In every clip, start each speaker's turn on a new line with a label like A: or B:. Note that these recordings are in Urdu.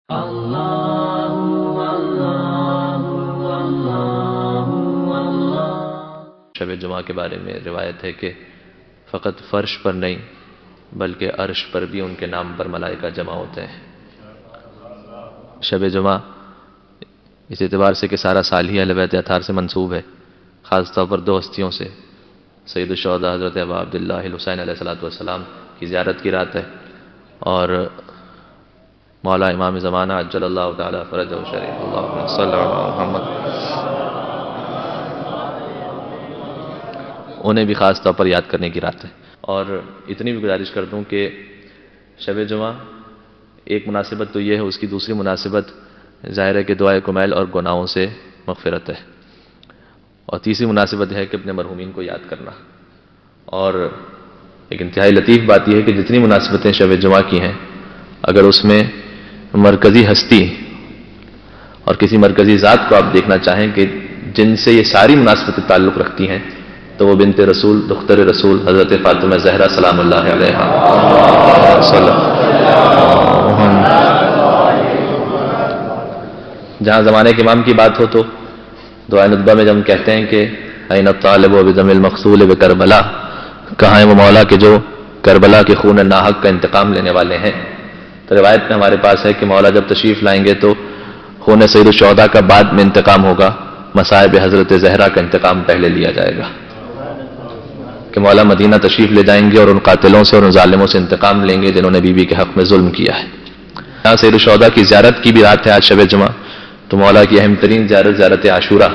A: شب جمعہ کے بارے میں روایت ہے کہ فقط فرش پر نہیں بلکہ عرش پر بھی ان کے نام پر ملائکہ جمع ہوتے ہیں۔ شب جمعہ اس اعتبار سے کہ سارا سال ہی اہل بیت اطہار سے منسوب ہے، خاص طور پر دو ہستیوں سے، سید الشہداء حضرت ابا عبداللہ الحسین علیہ السلام کی زیارت کی رات ہے، اور مولا امام زمانہ عجل اللہ تعالی فرجہ الشریف اللہم صلی علی محمد، انہیں بھی خاص طور پر یاد کرنے کی رات ہے۔ اور اتنی بھی گزارش کر دوں کہ شب جمعہ ایک مناسبت تو یہ ہے، اس کی دوسری مناسبت ظاہر ہے کہ دعائے کمیل اور گناہوں سے مغفرت ہے، اور تیسری مناسبت ہے کہ اپنے مرحومین کو یاد کرنا۔ اور ایک انتہائی لطیف بات یہ ہے کہ جتنی مناسبتیں شب جمعہ کی ہیں، اگر اس میں مرکزی ہستی اور کسی مرکزی ذات کو آپ دیکھنا چاہیں کہ جن سے یہ ساری مناسبتیں تعلق رکھتی ہیں، تو وہ بنت رسول، دختر رسول حضرت فاطمہ زہرا سلام اللہ علیہا جہاں زمانے کے امام کی بات ہو تو دعائے ندبہ میں جب ہم کہتے ہیں کہ این الطالب بضم المقصول بکربلا، کہاں ہے وہ مولا کہ جو کربلا کے خون ناحق کا انتقام لینے والے ہیں، تو روایت میں ہمارے پاس ہے کہ مولا جب تشریف لائیں گے تو خون سید الشہداء کا بعد میں انتقام ہوگا، مصائب حضرت زہرا کا انتقام پہلے لیا جائے گا، کہ مولا مدینہ تشریف لے جائیں گے اور ان قاتلوں سے اور ان ظالموں سے انتقام لیں گے جنہوں نے بی بی کے حق میں ظلم کیا ہے۔ یہاں سید الشہداء کی زیارت کی بھی رات ہے آج شب جمعہ، تو مولا کی اہم ترین زیارت زیارت عاشورہ،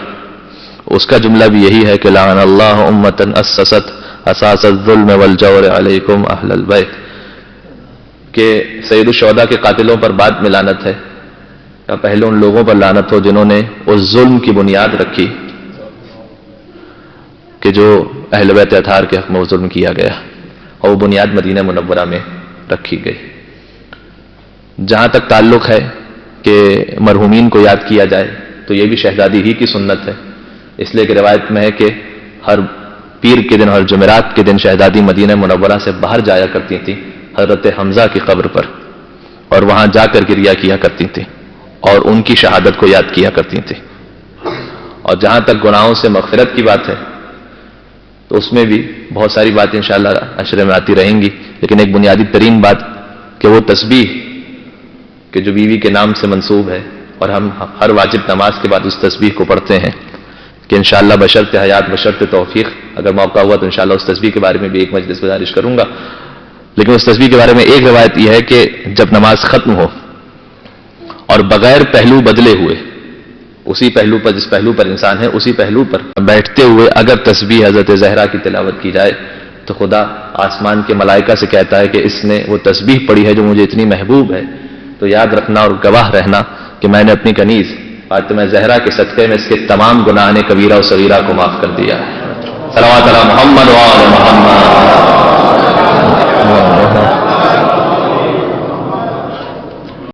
A: اس کا جملہ بھی یہی ہے کہ لعن اللہ امتا اسست اساس الظلم والجور علیکم اہل البیت، کہ سید الشہداء کے قاتلوں پر بعد میں لعنت ہے، یا پہلے ان لوگوں پر لعنت ہو جنہوں نے اس ظلم کی بنیاد رکھی کہ جو اہل بیت اطہار کے حق میں ظلم کیا گیا، اور وہ بنیاد مدینہ منورہ میں رکھی گئی۔ جہاں تک تعلق ہے کہ مرحومین کو یاد کیا جائے، تو یہ بھی شہزادی ہی کی سنت ہے، اس لیے کہ روایت میں ہے کہ ہر پیر کے دن، ہر جمعرات کے دن شہزادی مدینہ منورہ سے باہر جایا کرتی تھیں حضرت حمزہ کی قبر پر، اور وہاں جا کر گریہ کیا کرتی تھیں اور ان کی شہادت کو یاد کیا کرتی تھیں۔ اور جہاں تک گناہوں سے مغفرت کی بات ہے تو اس میں بھی بہت ساری باتیں انشاءاللہ عشرے میں آتی رہیں گی، لیکن ایک بنیادی ترین بات کہ وہ تسبیح کہ جو بیوی کے نام سے منسوب ہے، اور ہم ہر واجب نماز کے بعد اس تسبیح کو پڑھتے ہیں، کہ انشاءاللہ بشرط حیات بشرط توفیق اگر موقع ہوا تو انشاءاللہ اس تسبیح کے بارے میں بھی ایک مجلس گزارش کروں گا۔ لیکن اس تسبیح کے بارے میں ایک روایت یہ ہے کہ جب نماز ختم ہو اور بغیر پہلو بدلے ہوئے، اسی پہلو پر جس پہلو پر انسان ہے اسی پہلو پر بیٹھتے ہوئے اگر تسبیح حضرت زہرا کی تلاوت کی جائے، تو خدا آسمان کے ملائکہ سے کہتا ہے کہ اس نے وہ تسبیح پڑھی ہے جو مجھے اتنی محبوب ہے، تو یاد رکھنا اور گواہ رہنا کہ میں نے اپنی کنیز فاطمہ زہرا کے صدقے میں اس کے تمام گناہ کبیرہ و صغیرہ کو معاف کر دیا ہے۔ صلوات علی محمد و آل محمد۔